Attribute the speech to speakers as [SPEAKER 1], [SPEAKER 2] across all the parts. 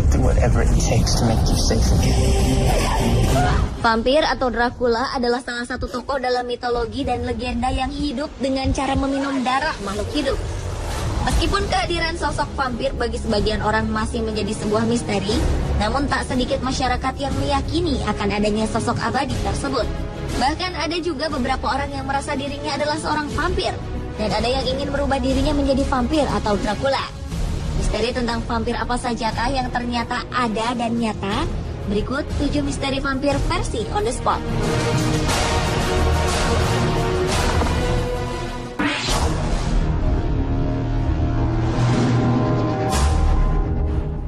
[SPEAKER 1] I'll do whatever it takes to make you safe again.
[SPEAKER 2] Vampir atau Dracula adalah salah satu tokoh dalam mitologi dan legenda yang hidup dengan cara meminum darah makhluk hidup. Meskipun kehadiran sosok vampir bagi sebagian orang masih menjadi sebuah misteri, namun tak sedikit masyarakat yang meyakini akan adanya sosok abadi tersebut. Bahkan ada juga beberapa orang yang merasa dirinya adalah seorang vampir, dan ada yang ingin merubah dirinya menjadi vampir atau Dracula. Misteri tentang vampir apa sajakah yang ternyata ada dan nyata? Berikut 7 misteri vampir versi On The Spot.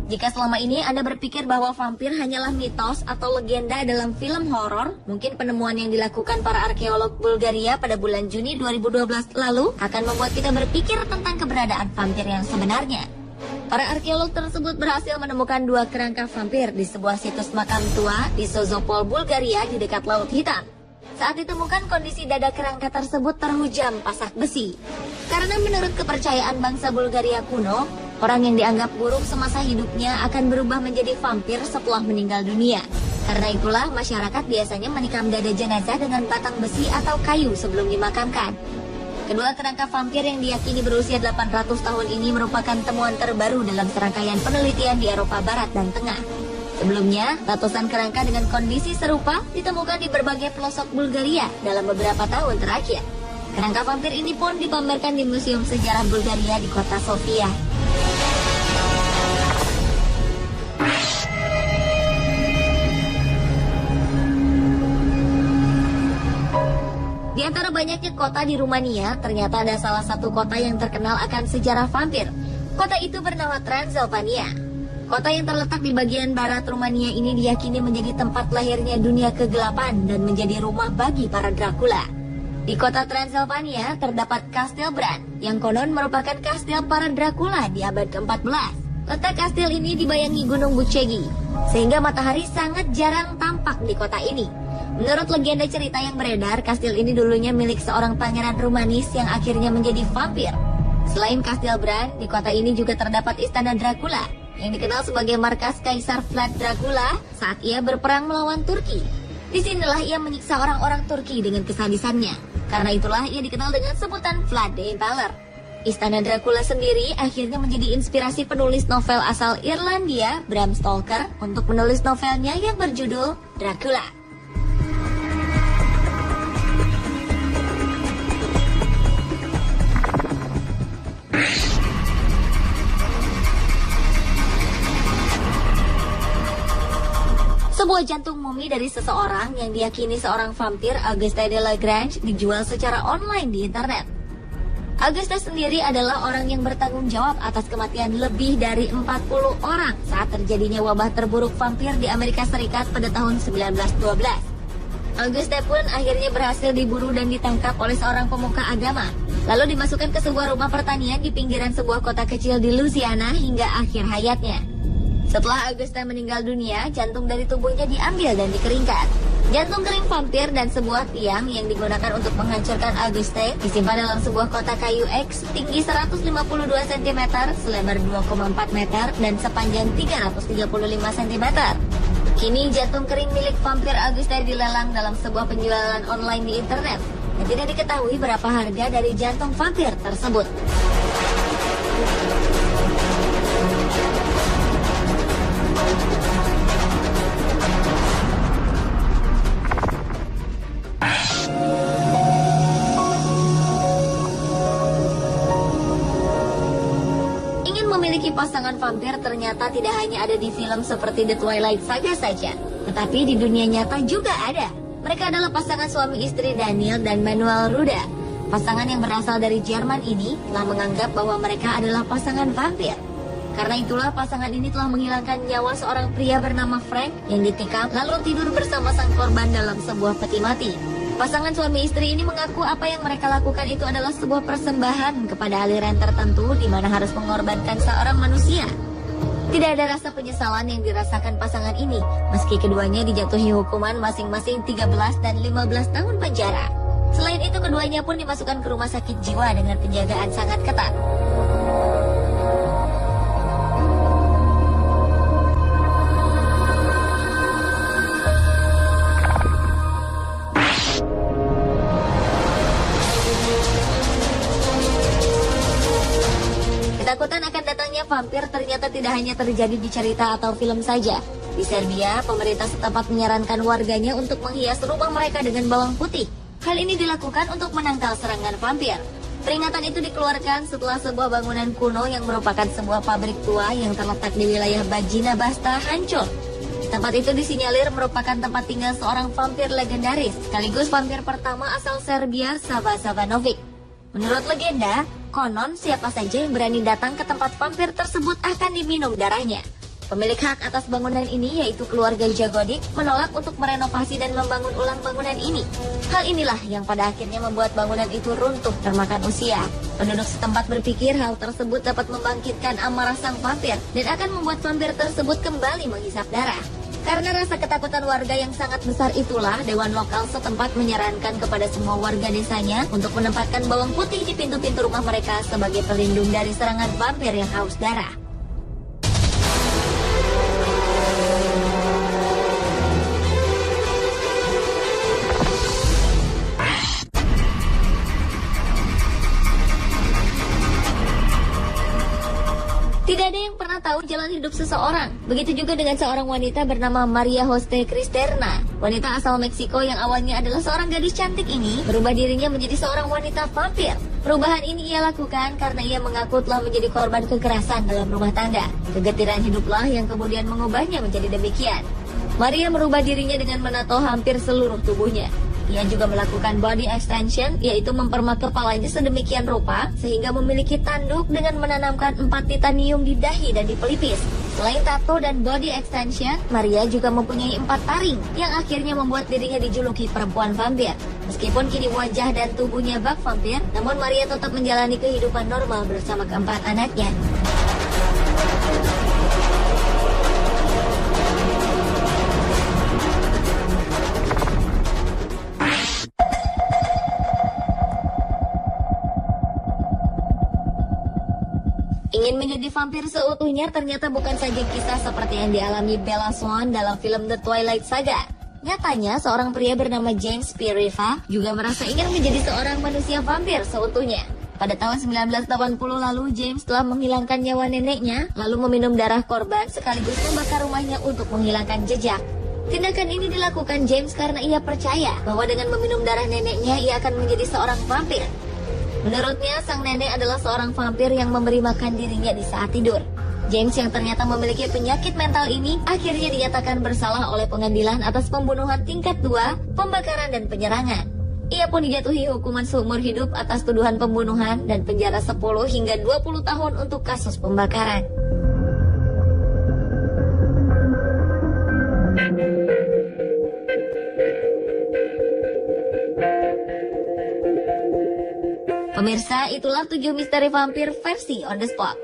[SPEAKER 2] Jika selama ini Anda berpikir bahwa vampir hanyalah mitos atau legenda dalam film horor, mungkin penemuan yang dilakukan para arkeolog Bulgaria pada bulan Juni 2012 lalu akan membuat kita berpikir tentang keberadaan vampir yang sebenarnya. Para arkeolog tersebut berhasil menemukan 2 kerangka vampir di sebuah situs makam tua di Sozopol, Bulgaria di dekat Laut Hitam. Saat ditemukan, kondisi dada kerangka tersebut terhujam pasak besi. Karena menurut kepercayaan bangsa Bulgaria kuno, orang yang dianggap buruk semasa hidupnya akan berubah menjadi vampir setelah meninggal dunia. Karena itulah masyarakat biasanya menikam dada jenazah dengan batang besi atau kayu sebelum dimakamkan. Kedua kerangka vampir yang diyakini berusia 800 tahun ini merupakan temuan terbaru dalam serangkaian penelitian di Eropa Barat dan Tengah. Sebelumnya, ratusan kerangka dengan kondisi serupa ditemukan di berbagai pelosok Bulgaria dalam beberapa tahun terakhir. Kerangka vampir ini pun dipamerkan di Museum Sejarah Bulgaria di kota Sofia. Di antara banyaknya kota di Rumania, ternyata ada salah satu kota yang terkenal akan sejarah vampir. Kota itu bernama Transilvania. Kota yang terletak di bagian barat Rumania ini diyakini menjadi tempat lahirnya dunia kegelapan dan menjadi rumah bagi para Dracula. Di kota Transilvania terdapat Kastil Bran, yang konon merupakan kastil para Dracula di abad ke-14. Letak kastil ini dibayangi Gunung Bucegi, sehingga matahari sangat jarang tampak di kota ini. Menurut legenda cerita yang beredar, kastil ini dulunya milik seorang pangeran Rumanis yang akhirnya menjadi vampir. Selain Kastil Bran, di kota ini juga terdapat Istana Dracula, yang dikenal sebagai markas Kaisar Vlad Dracula saat ia berperang melawan Turki. Disinilah ia menyiksa orang-orang Turki dengan kesadisannya. Karena itulah ia dikenal dengan sebutan Vlad the Impaler. Istana Dracula sendiri akhirnya menjadi inspirasi penulis novel asal Irlandia, Bram Stoker, untuk menulis novelnya yang berjudul Dracula. Sebuah jantung mumi dari seseorang yang diyakini seorang vampir, Auguste de Lagrange, dijual secara online di internet. Auguste sendiri adalah orang yang bertanggung jawab atas kematian lebih dari 40 orang saat terjadinya wabah terburuk vampir di Amerika Serikat pada tahun 1912. Auguste pun akhirnya berhasil diburu dan ditangkap oleh seorang pemuka agama, lalu dimasukkan ke sebuah rumah pertanian di pinggiran sebuah kota kecil di Louisiana hingga akhir hayatnya. Setelah Auguste meninggal dunia, jantung dari tubuhnya diambil dan dikeringkan. Jantung kering vampir dan sebuah tiang yang digunakan untuk menghancurkan Auguste disimpan dalam sebuah kotak kayu X tinggi 152 cm, selebar 2,4 meter, dan sepanjang 335 cm. Kini jantung kering milik vampir Auguste dilelang dalam sebuah penjualan online di internet, dan tidak diketahui berapa harga dari jantung vampir tersebut. Memiliki pasangan vampir ternyata tidak hanya ada di film seperti The Twilight Saga saja, tetapi di dunia nyata juga ada. Mereka adalah pasangan suami istri Daniel dan Manuel Ruda. Pasangan yang berasal dari Jerman ini telah menganggap bahwa mereka adalah pasangan vampir. Karena itulah pasangan ini telah menghilangkan nyawa seorang pria bernama Frank yang ditikam lalu tidur bersama sang korban dalam sebuah peti mati. Pasangan suami istri ini mengaku apa yang mereka lakukan itu adalah sebuah persembahan kepada aliran tertentu di mana harus mengorbankan seorang manusia. Tidak ada rasa penyesalan yang dirasakan pasangan ini, meski keduanya dijatuhi hukuman masing-masing 13 dan 15 tahun penjara. Selain itu, keduanya pun dimasukkan ke rumah sakit jiwa dengan penjagaan sangat ketat. Ketakutan akan datangnya vampir ternyata tidak hanya terjadi di cerita atau film saja. Di Serbia, pemerintah setempat menyarankan warganya untuk menghias rumah mereka dengan bawang putih. Hal ini dilakukan untuk menangkal serangan vampir. Peringatan itu dikeluarkan setelah sebuah bangunan kuno yang merupakan sebuah pabrik tua yang terletak di wilayah Bajina Basta hancur. Tempat itu disinyalir merupakan tempat tinggal seorang vampir legendaris, sekaligus vampir pertama asal Serbia, Sava Savanovic. Menurut legenda, konon siapa saja yang berani datang ke tempat vampir tersebut akan diminum darahnya. Pemilik hak atas bangunan ini, yaitu keluarga Jagodik, menolak untuk merenovasi dan membangun ulang bangunan ini. Hal inilah yang pada akhirnya membuat bangunan itu runtuh termakan usia. Penduduk setempat berpikir hal tersebut dapat membangkitkan amarah sang vampir dan akan membuat vampir tersebut kembali menghisap darah. Karena rasa ketakutan warga yang sangat besar itulah, Dewan Lokal setempat menyarankan kepada semua warga desanya untuk menempatkan bawang putih di pintu-pintu rumah mereka sebagai pelindung dari serangan vampir yang haus darah. Tidak ada yang pernah tahu jalan hidup seseorang. Begitu juga dengan seorang wanita bernama Maria Jose Cristerna. Wanita asal Meksiko yang awalnya adalah seorang gadis cantik ini berubah dirinya menjadi seorang wanita vampir. Perubahan ini ia lakukan karena ia mengaku telah menjadi korban kekerasan dalam rumah tangga. Kegetiran hiduplah yang kemudian mengubahnya menjadi demikian. Maria merubah dirinya dengan menato hampir seluruh tubuhnya. Ia juga melakukan body extension, yaitu mempermak kepalanya sedemikian rupa sehingga memiliki tanduk dengan menanamkan 4 titanium di dahi dan di pelipis. Selain tato dan body extension, Maria juga mempunyai 4 taring yang akhirnya membuat dirinya dijuluki perempuan vampir. Meskipun kini wajah dan tubuhnya bak vampir, namun Maria tetap menjalani kehidupan normal bersama keempat anaknya. Ingin menjadi vampir seutuhnya ternyata bukan saja kisah seperti yang dialami Bella Swan dalam film The Twilight Saga. Nyatanya, seorang pria bernama James P. Riva juga merasa ingin menjadi seorang manusia vampir seutuhnya. Pada tahun 1980 lalu, James telah menghilangkan nyawa neneknya, lalu meminum darah korban sekaligus membakar rumahnya untuk menghilangkan jejak. Tindakan ini dilakukan James karena ia percaya bahwa dengan meminum darah neneknya, ia akan menjadi seorang vampir. Menurutnya, sang nenek adalah seorang vampir yang memberi makan dirinya di saat tidur. James yang ternyata memiliki penyakit mental ini akhirnya dinyatakan bersalah oleh pengadilan atas pembunuhan tingkat 2, pembakaran dan penyerangan. Ia pun dijatuhi hukuman seumur hidup atas tuduhan pembunuhan dan penjara 10 hingga 20 tahun untuk kasus pembakaran. Pemirsa, itulah 7 misteri vampir versi on the spot.